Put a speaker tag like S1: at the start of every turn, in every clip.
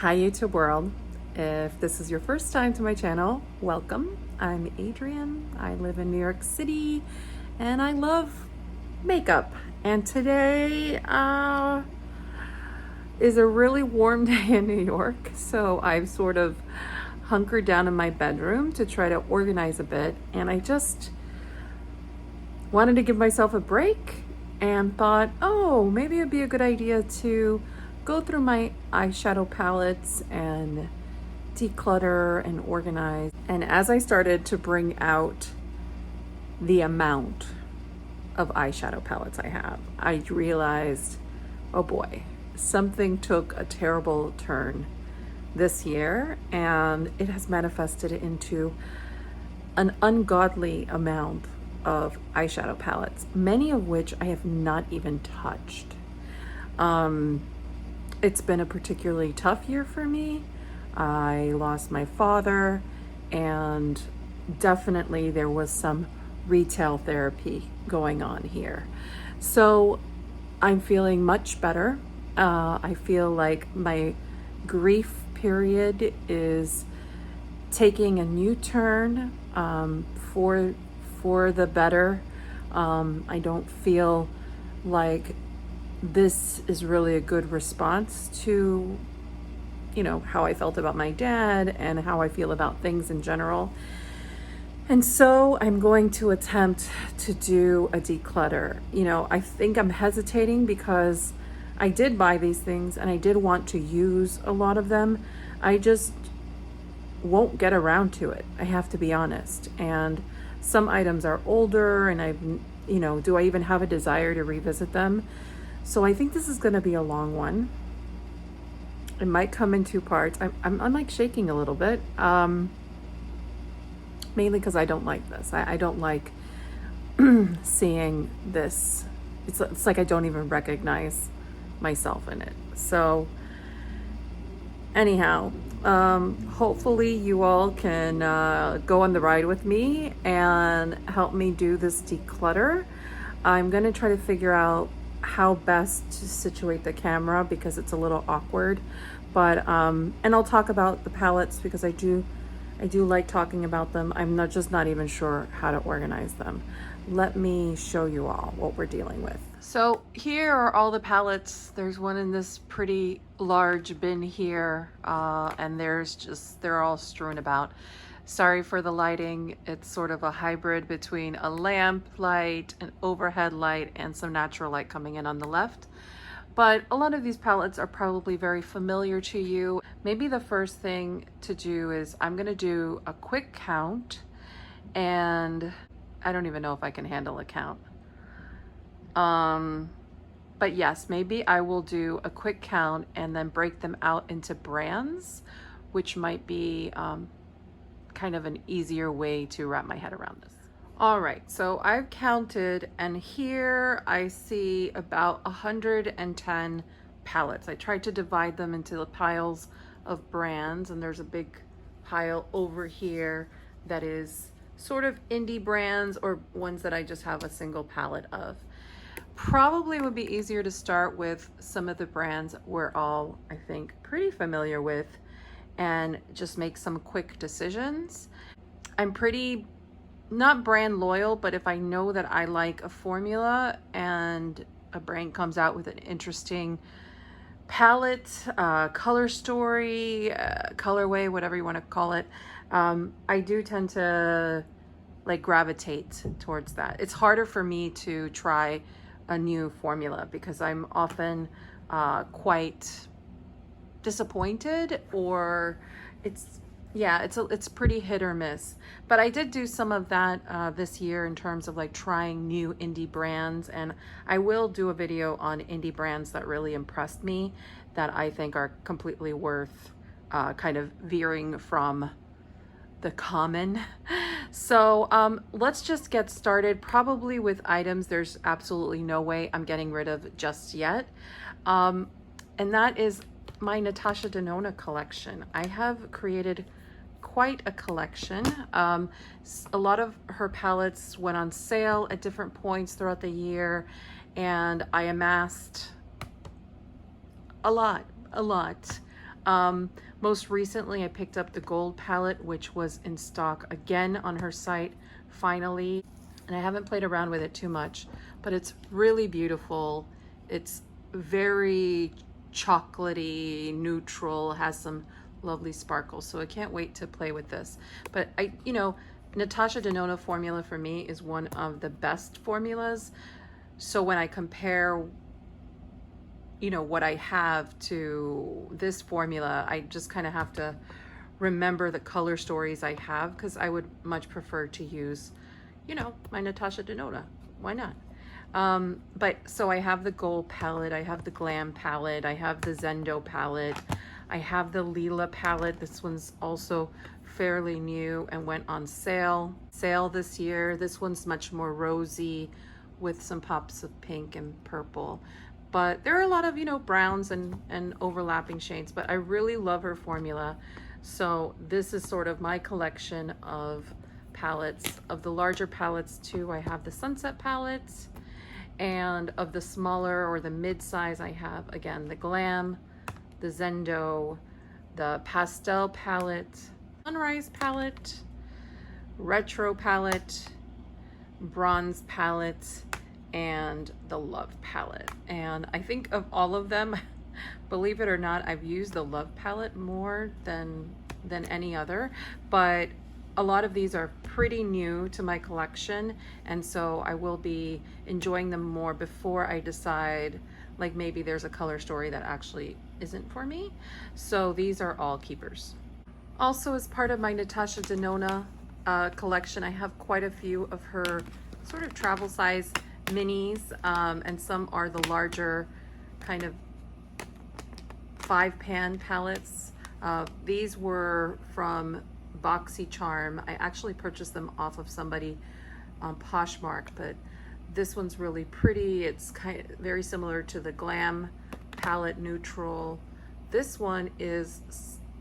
S1: Hi YouTube world. If this is your first time to my channel, welcome. I'm Adrienne. I live in New York City and I love makeup. And today is a really warm day in New York. So I've sort of hunkered down in my bedroom to try to organize a bit. And I just wanted to give myself a break and thought, oh, maybe it'd be a good idea to go through my eyeshadow palettes and declutter and organize. And as I started to bring out the amount of eyeshadow palettes I have, I realized, oh boy, something took a terrible turn this year, and it has manifested into an ungodly amount of eyeshadow palettes, many of which I have not even touched. It's been a particularly tough year for me. I lost my father, and definitely there was some retail therapy going on here. So I'm feeling much better. I feel like my grief period is taking a new turn for the better. I don't feel like this is really a good response to, how I felt about my dad and how I feel about things in general. And so I'm going to attempt to do a declutter. I think I'm hesitating because I did buy these things and I did want to use a lot of them. I just won't get around to it. I have to be honest. And some items are older and do I even have a desire to revisit them? So I think this is going to be a long one. It might come in two parts. I'm like shaking a little bit, mainly because I don't like this. I don't like seeing this. It's like I don't even recognize myself in it. So anyhow, hopefully you all can go on the ride with me and help me do this declutter. I'm going to try to figure out how best to situate the camera because it's a little awkward, but and I'll talk about the palettes because I do like talking about them. I'm not even sure how to organize them. Let me show you all what we're dealing with. So here are all the palettes. There's one in this pretty large bin here, and they're all strewn about. Sorry for the lighting. It's sort of a hybrid between a lamp light, an overhead light, and some natural light coming in on the left. But a lot of these palettes are probably very familiar to you. Maybe the first thing to do is I'm gonna do a quick count, and I don't even know if I can handle a count. But yes, maybe I will do a quick count and then break them out into brands, which might be kind of an easier way to wrap my head around this. All right, so I've counted, and here I see about 110 palettes. I tried to divide them into the piles of brands, and there's a big pile over here that is sort of indie brands or ones that I just have a single palette of. Probably would be easier to start with some of the brands we're all, I think, pretty familiar with and just make some quick decisions. I'm pretty not brand loyal, but if I know that I like a formula and a brand comes out with an interesting palette, color story, colorway, whatever you want to call it, I do tend to like gravitate towards that. It's harder for me to try a new formula because I'm often quite disappointed, or it's pretty hit or miss. But I did do some of that this year in terms of like trying new indie brands, and I will do a video on indie brands that really impressed me that I think are completely worth kind of veering from the common. So let's just get started, probably with items there's absolutely no way I'm getting rid of just yet, and that is my Natasha Denona collection. I have created quite a collection. A lot of her palettes went on sale at different points throughout the year, and I amassed a lot. Most recently I picked up the gold palette, which was in stock again on her site finally, and I haven't played around with it too much, but it's really beautiful. It's very chocolatey, neutral, has some lovely sparkles, so I can't wait to play with this. But you know, Natasha Denona formula for me is one of the best formulas. So when I compare, you know, what I have to this formula, I just kind of have to remember the color stories I have, because I would much prefer to use, you know, my Natasha Denona. Why not? But so I have the gold palette, I have the glam palette, I have the Zendo palette, I have the Lila palette. This one's also fairly new and went on sale this year. This one's much more rosy with some pops of pink and purple, but there are a lot of, you know, browns and overlapping shades, but I really love her formula. So this is sort of my collection of palettes. Of the larger palettes too, I have the Sunset palettes, and of the smaller or the mid-size, I have again the Glam, the Zendo, the Pastel palette, Sunrise palette, Retro palette, Bronze palette, and the Love palette. And I think of all of them, believe it or not, I've used the Love palette more than any other, but a lot of these are pretty new to my collection, and so I will be enjoying them more before I decide, like, maybe there's a color story that actually isn't for me. So these are all keepers. Also, as part of my Natasha Denona collection, I have quite a few of her sort of travel size minis, and some are the larger kind of 5-pan palettes. These were from BoxyCharm. I actually purchased them off of somebody on Poshmark, but this one's really pretty. It's kind of very similar to the Glam palette, neutral. This one is,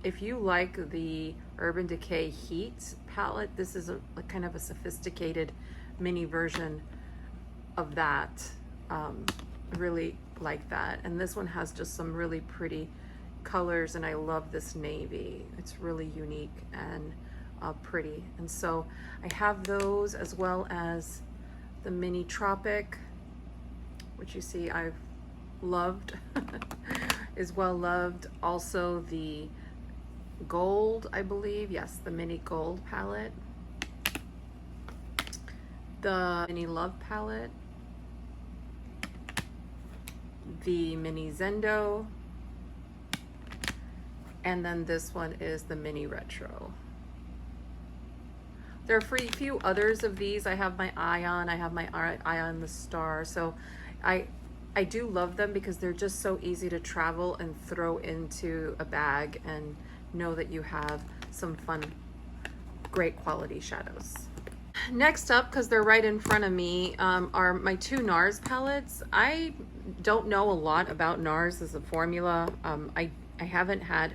S1: if you like the Urban Decay Heat palette, this is a kind of a sophisticated mini version of that. Really like that. And this one has just some really pretty colors, and I love this navy. It's really unique and pretty. And so I have those, as well as the mini Tropic, which you see I've loved, is well loved. Also the gold, I believe, yes, the mini gold palette, the mini Love palette, the mini Zendo, and then this one is the mini Retro. There are a few others of these. I have my Ion, I have my Ion the Star. So I do love them because they're just so easy to travel and throw into a bag and know that you have some fun, great quality shadows. Next up, because they're right in front of me, are my two NARS palettes. I don't know a lot about NARS as a formula. I haven't had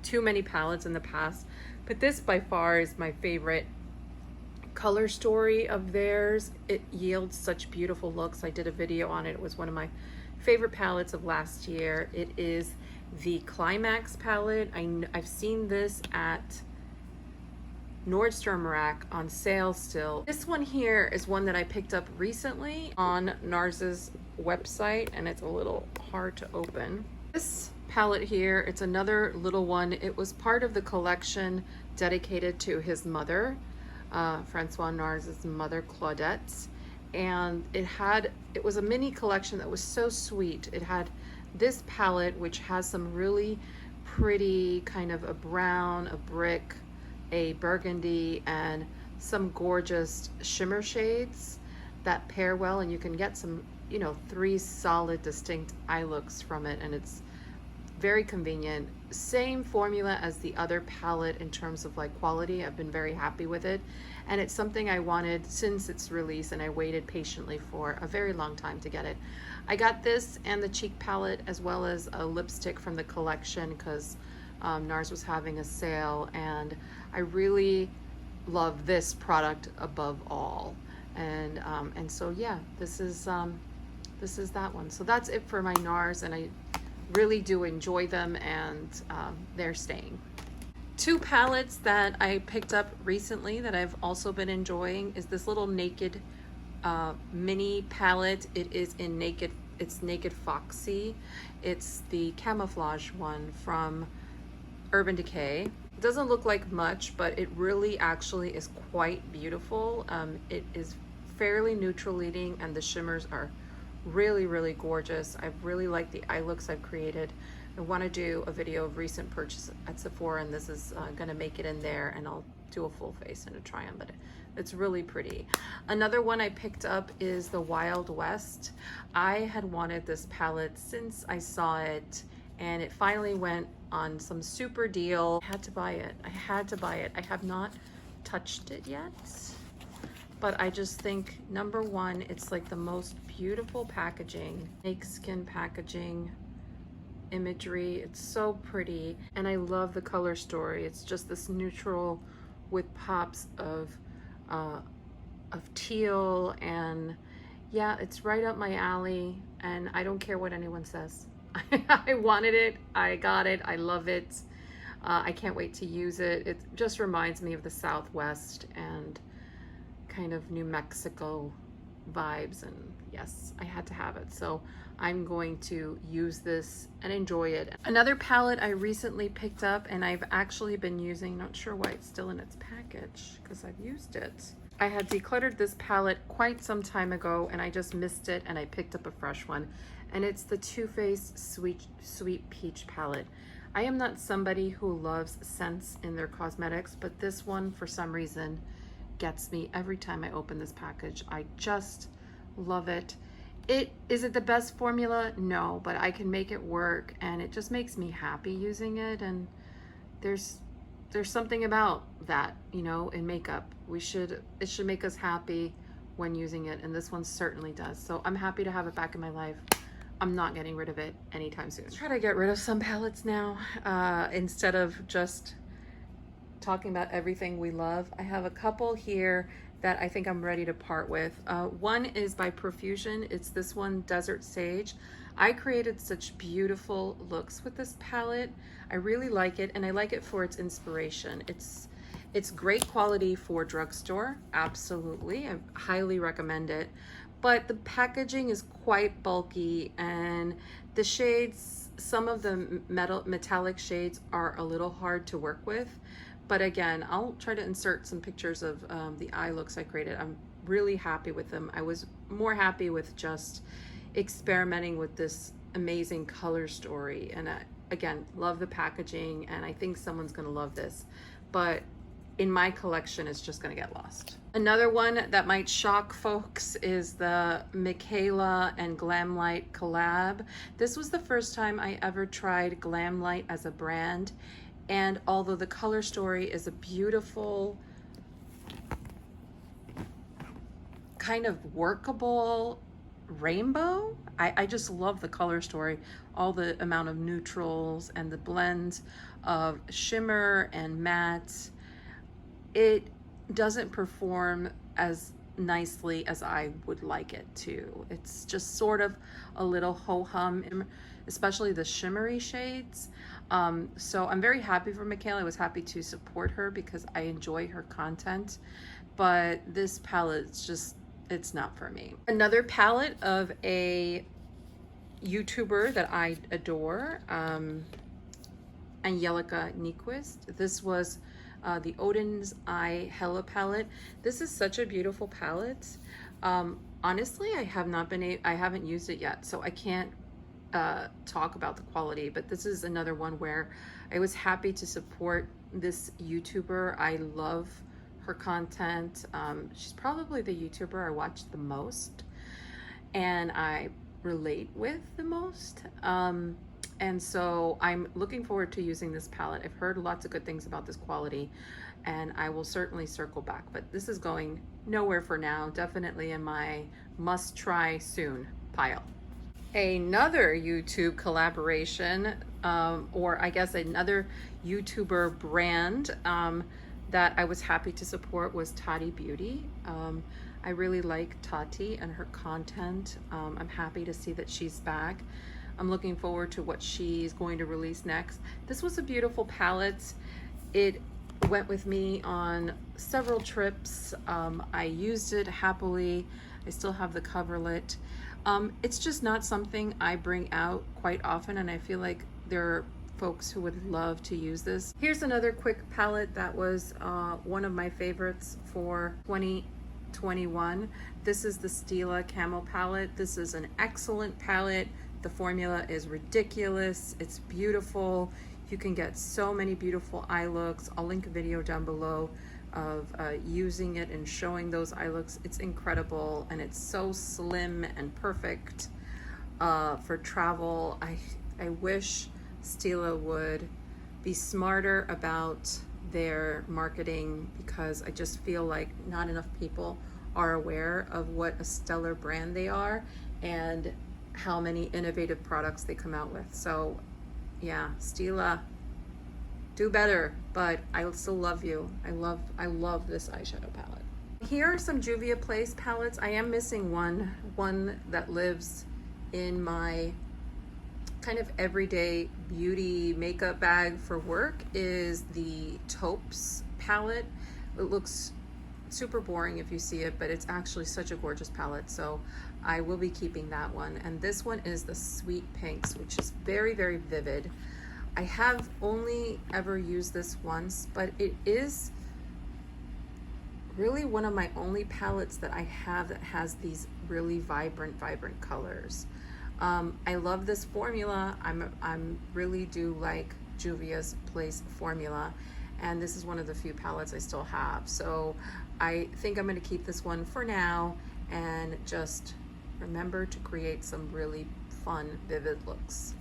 S1: too many palettes in the past, but this by far is my favorite color story of theirs. It yields such beautiful looks. I did a video on it. It was one of my favorite palettes of last year. It is the Climax palette. I've seen this at Nordstrom Rack on sale still. This one here is one that I picked up recently on NARS's website, and it's a little hard to open. This palette here, it's another little one. It was part of the collection dedicated to his mother, Francois NARS's mother, Claudette, and it was a mini collection that was so sweet. It had this palette, which has some really pretty kind of a brown, a brick, a burgundy, and some gorgeous shimmer shades that pair well, and you can get some, you know, 3 solid distinct eye looks from it, and it's very convenient. Same formula as the other palette in terms of like quality. I've been very happy with it, and it's something I wanted since its release, and I waited patiently for a very long time to get it. I got this and the cheek palette, as well as a lipstick from the collection, because NARS was having a sale, and I really love this product above all. And so yeah, this is that one. So that's it for my NARS, and I really do enjoy them, and they're staying. Two palettes that I picked up recently that I've also been enjoying is this little naked mini palette. It is in Naked, it's Naked Foxy. It's the Camouflage one from Urban Decay. It doesn't look like much, but it really actually is quite beautiful. It is fairly neutral leading, and the shimmers are really, really gorgeous. I really like the eye looks I've created. I want to do a video of recent purchase at Sephora, and this is going to make it in there, and I'll do a full face and a try on, but it's really pretty. Another one I picked up is the Wild West. I had wanted this palette since I saw it, and it finally went on some super deal. I had to buy it. I had to buy it. I have not touched it yet, but I just think, number one, it's like the most beautiful packaging, snakeskin packaging, imagery. It's so pretty, and I love the color story. It's just this neutral with pops of teal, and yeah, it's right up my alley, and I don't care what anyone says. I wanted it, I got it, I love it. I can't wait to use it. It just reminds me of the Southwest and kind of New Mexico vibes, and yes, I had to have it. So I'm going to use this and enjoy it. Another palette I recently picked up and I've actually been using, not sure why it's still in its package because I've used it. I had decluttered this palette quite some time ago and I just missed it, and I picked up a fresh one, and it's the Too Faced Sweet Peach palette. I am not somebody who loves scents in their cosmetics, but this one for some reason gets me every time I open this package. I just love it. Is it the best formula? No, but I can make it work, and it just makes me happy using it. And there's something about that, you know, in makeup. It should make us happy when using it, and this one certainly does. So I'm happy to have it back in my life. I'm not getting rid of it anytime soon. Let's try to get rid of some palettes now, instead of just talking about everything we love. I have a couple here that I think I'm ready to part with. One is by Profusion. It's this one, Desert Sage. I created such beautiful looks with this palette. I really like it, and I like it for its inspiration. It's great quality for drugstore, absolutely. I highly recommend it. But the packaging is quite bulky, and the shades, some of the metallic shades are a little hard to work with. But again, I'll try to insert some pictures of the eye looks I created. I'm really happy with them. I was more happy with just experimenting with this amazing color story. And again, love the packaging, and I think someone's gonna love this. But in my collection, it's just gonna get lost. Another one that might shock folks is the Michaela and Glamlight collab. This was the first time I ever tried Glamlight as a brand. And although the color story is a beautiful, kind of workable rainbow, I just love the color story, all the amount of neutrals and the blend of shimmer and matte. It doesn't perform as nicely as I would like it to. It's just sort of a little ho-hum, especially the shimmery shades. So I'm very happy for Michaela. I was happy to support her because I enjoy her content, but this palette is just, it's not for me. Another palette of a YouTuber that I adore, Angelica Nyquist. This was the Odins Eye Hella palette. This is such a beautiful palette. Honestly, I haven't used it yet, so I can't talk about the quality, but this is another one where I was happy to support this YouTuber. I love her content. She's probably the YouTuber I watch the most and I relate with the most. And so I'm looking forward to using this palette. I've heard lots of good things about this quality, and I will certainly circle back, but this is going nowhere for now. Definitely in my must try soon pile. Another YouTube collaboration, or I guess another YouTuber brand that I was happy to support was Tati Beauty. I really like Tati and her content. I'm happy to see that she's back. I'm looking forward to what she's going to release next. This was a beautiful palette. It went with me on several trips. I used it happily. I still have the coverlet. It's just not something I bring out quite often, and I feel like there are folks who would love to use this. Here's another quick palette that was one of my favorites for 2021. This is the Stila Camo palette. This is an excellent palette. The formula is ridiculous. It's beautiful. You can get so many beautiful eye looks. I'll link a video down below of using it and showing those eye looks. It's incredible, and it's so slim and perfect for travel. I wish Stila would be smarter about their marketing, because I just feel like not enough people are aware of what a stellar brand they are and how many innovative products they come out with. So yeah, Stila, do better, but I still love you. I love this eyeshadow palette. Here are some Juvia Place palettes. I am missing one that lives in my kind of everyday beauty makeup bag for work is the Taupes palette. It looks super boring if you see it, but it's actually such a gorgeous palette, so I will be keeping that one. And this one is the Sweet Pinks, which is very, very vivid. I have only ever used this once, but it is really one of my only palettes that I have that has these really vibrant colors. I love this formula. I'm really do like Juvia's Place formula, and this is one of the few palettes I still have. So I think I'm going to keep this one for now and just remember to create some really fun, vivid looks.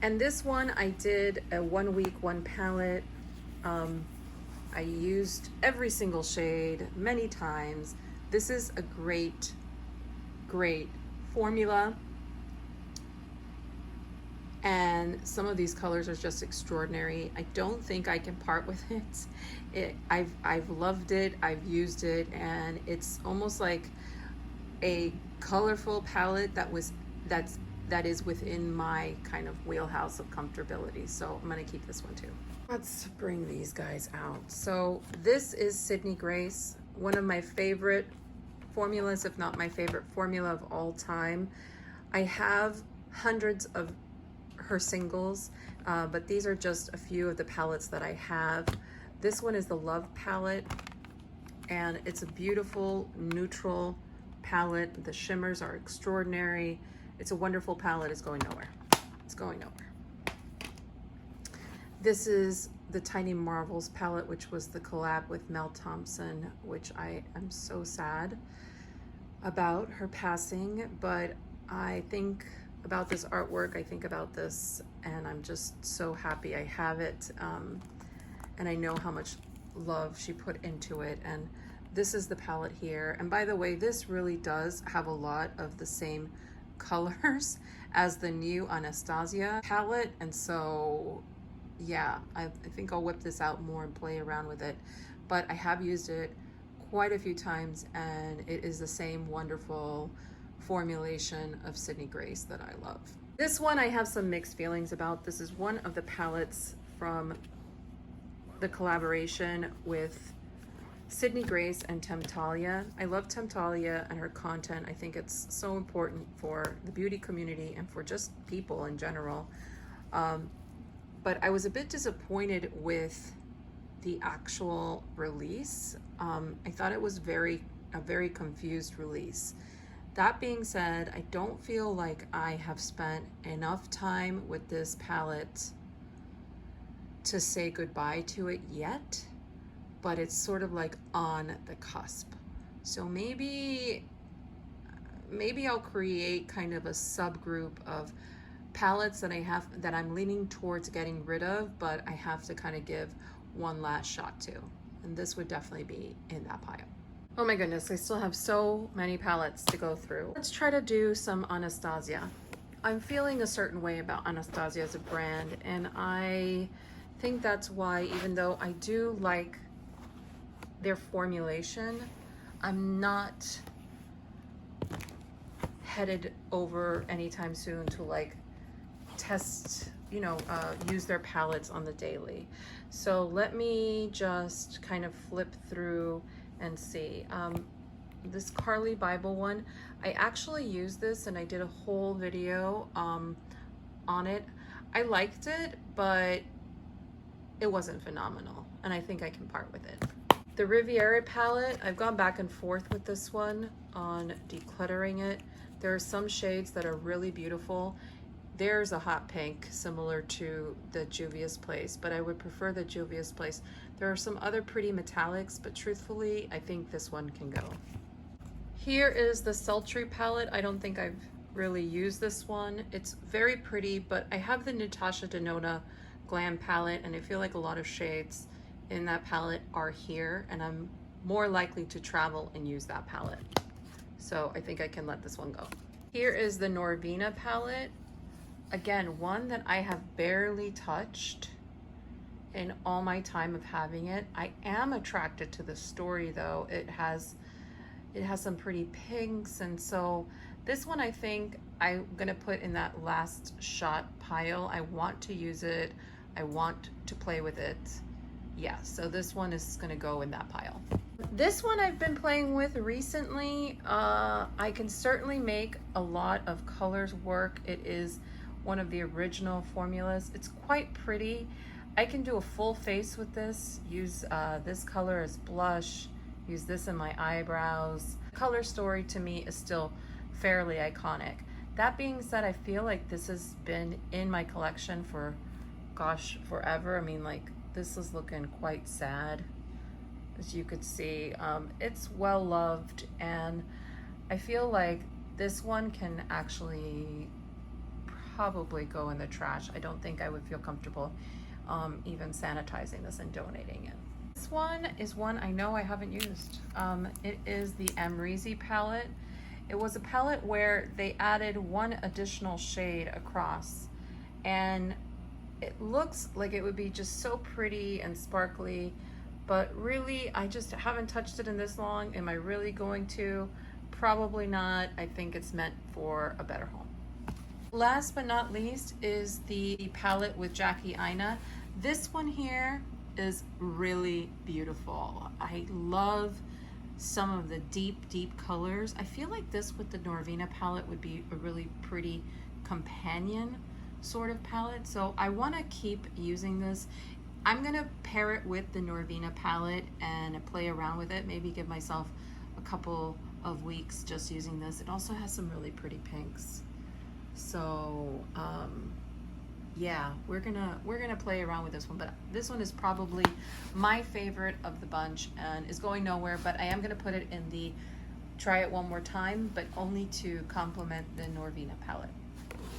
S1: And this one, I did a 1 week, 1 palette. I used every single shade many times. This is a great formula. And some of these colors are just extraordinary. I don't think I can part with it. I've loved it, I've used it, and it's almost like a colorful palette that is within my kind of wheelhouse of comfortability. So I'm gonna keep this one too. Let's bring these guys out. So this is Sydney Grace, one of my favorite formulas, if not my favorite formula of all time. I have hundreds of her singles, but these are just a few of the palettes that I have. This one is the Love palette, and it's a beautiful neutral palette. The shimmers are extraordinary. It's a wonderful palette. It's going nowhere. It's going nowhere. This is the Tiny Marvels palette, which was the collab with Mel Thompson, which I am so sad about her passing, but I think about this artwork, I think about this, and I'm just so happy I have it, and I know how much love she put into it. And this is the palette here, and by the way, this really does have a lot of the same colors as the new Anastasia palette, and so yeah, I think I'll whip this out more and play around with it, but I have used it quite a few times, and it is the same wonderful formulation of Sydney Grace that I love. This one I have some mixed feelings about. This is one of the palettes from the collaboration with Sydney Grace and Temptalia. I love Temptalia and her content. I think it's so important for the beauty community and for just people in general. But I was a bit disappointed with the actual release. I thought it was a very confused release. That being said, I don't feel like I have spent enough time with this palette to say goodbye to it yet, but it's sort of like on the cusp. So maybe I'll create kind of a subgroup of palettes that I have that I'm leaning towards getting rid of, but I have to kind of give one last shot to. And this would definitely be in that pile. Oh my goodness, I still have so many palettes to go through. Let's try to do some Anastasia. I'm feeling a certain way about Anastasia as a brand, and I think that's why, even though I do like their formulation, I'm not headed over anytime soon to like test, use their palettes on the daily. So let me just kind of flip through and see. This Carly Bible one, I actually used this and I did a whole video on it. I liked it, but it wasn't phenomenal, and I think I can part with it. The Riviera palette, I've gone back and forth with this one on decluttering it. There are some shades that are really beautiful. There's a hot pink similar to the Juvia's Place, but I would prefer the Juvia's Place. There are some other pretty metallics, but truthfully, I think this one can go. Here is the Sultry palette. I don't think I've really used this one. It's very pretty, but I have the Natasha Denona Glam palette, and I feel like a lot of shades in that palette are here, and I'm more likely to travel and use that palette. So I think I can let this one go. Here is the Norvina palette. Again, one that I have barely touched in all my time of having it. I am attracted to the story though. It has some pretty pinks, and so this one I think I'm gonna put in that last shot pile. I want to use it. I want to play with it. Yeah, so this one is gonna go in that pile. This one I've been playing with recently. I can certainly make a lot of colors work. It is one of the original formulas. It's quite pretty. I can do a full face with this, use this color as blush, use this in my eyebrows. Color story to me is still fairly iconic. That being said, I feel like this has been in my collection for, gosh, forever. I mean, like, this is looking quite sad, as you could see. It's well loved, and I feel like this one can actually probably go in the trash. I don't think I would feel comfortable even sanitizing this and donating it. This one is one I know I haven't used. It is the Amrezy palette. It was a palette where they added one additional shade across, and it looks like it would be just so pretty and sparkly, but really I just haven't touched it in this long. Am I really going to? Probably not. I think it's meant for a better home. Last but not least is the palette with Jackie Aina. This one here is really beautiful. I love some of the deep colors. I feel like this with the Norvina palette would be a really pretty companion sort of palette, so I want to keep using this. I'm gonna pair it with the Norvina palette and play around with it, maybe give myself a couple of weeks just using this. It also has some really pretty pinks, so yeah, we're gonna play around with this one, but this one is probably my favorite of the bunch and is going nowhere, but I am gonna put it in the try it one more time, but only to complement the Norvina palette.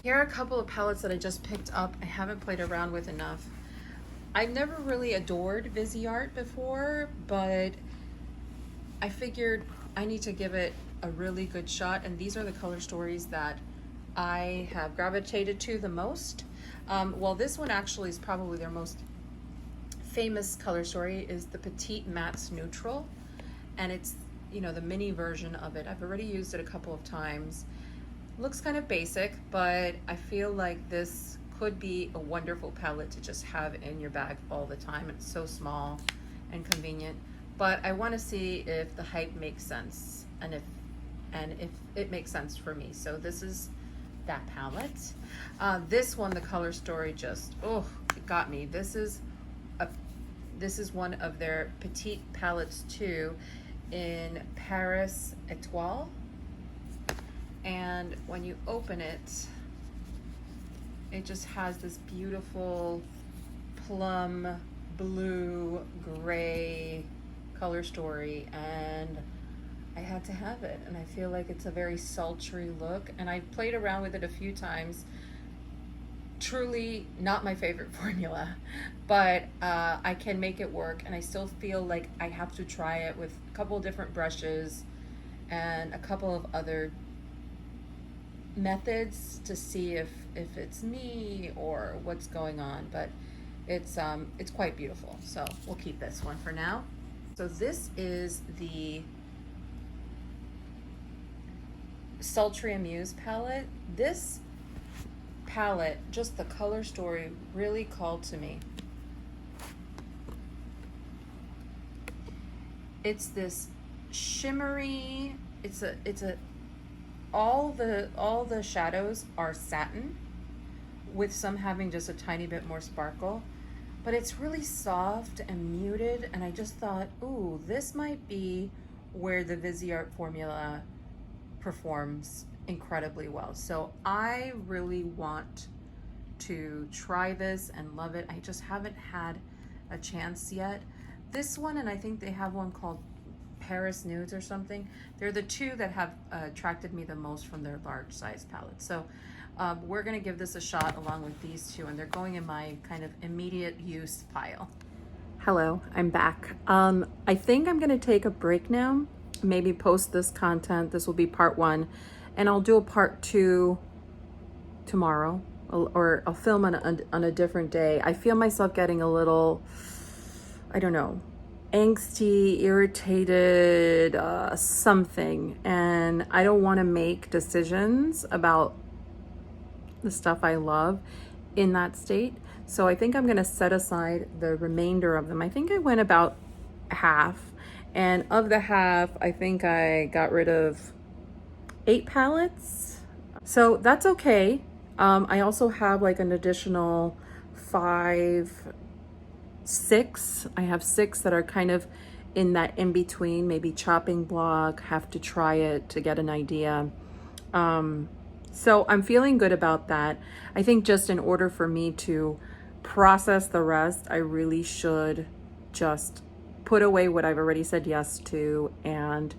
S1: Here are a couple of palettes that I just picked up. I haven't played around with enough. I've never really adored Viseyard before, but I figured I need to give it a really good shot, and these are the color stories that I have gravitated to the most. Well, this one actually is probably their most famous color story, is the Petite Mattes Neutral, and it's, the mini version of it. I've already used it a couple of times. Looks kind of basic, but I feel like this could be a wonderful palette to just have in your bag all the time. It's so small and convenient, but I want to see if the hype makes sense and if it makes sense for me. So this is that palette. This one, the color story just, it got me. This is one of their petite palettes too, in Paris Etoile. And when you open it, it just has this beautiful plum, blue, gray color story, and I had to have it. And I feel like it's a very sultry look, and I played around with it a few times. Truly not my favorite formula, but I can make it work, and I still feel like I have to try it with a couple different brushes and a couple of other methods to see if it's me or what's going on, but it's quite beautiful. So we'll keep this one for now. So this is the Sultry Amuse palette. This palette, just the color story really called to me. It's this shimmery, all the shadows are satin, with some having just a tiny bit more sparkle, but it's really soft and muted, and I just thought, ooh, this might be where the Viseyard formula performs incredibly well. So I really want to try this and love it. I just haven't had a chance yet. This one, and I think they have one called Paris Nudes or something. They're the two that have attracted me the most from their large size palette. So we're gonna give this a shot along with these two, and they're going in my kind of immediate use pile. Hello, I'm back. I think I'm gonna take a break now, maybe post this content. This will be part 1, and I'll do a part 2 tomorrow, or I'll film on a different day. I feel myself getting a little, I don't know, angsty, irritated, something, and I don't want to make decisions about the stuff I love in that state. So I think I'm going to set aside the remainder of them. I think I went about half, and of the half, I think I got rid of 8 palettes. So that's okay. I also have like an additional 6. I have 6 that are kind of in that in between, maybe chopping block, have to try it to get an idea. So I'm feeling good about that. I think just in order for me to process the rest, I really should just put away what I've already said yes to and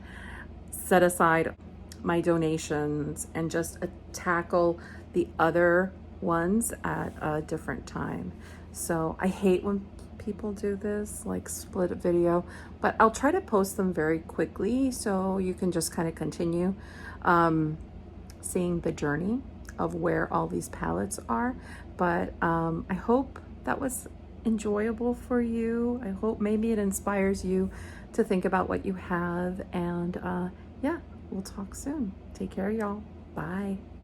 S1: set aside my donations and just tackle the other ones at a different time. So I hate when people do this, like split a video, but I'll try to post them very quickly so you can just kind of continue seeing the journey of where all these palettes are. But I hope that was enjoyable for you. I hope maybe it inspires you to think about what you have, and yeah, we'll talk soon. Take care, y'all. Bye.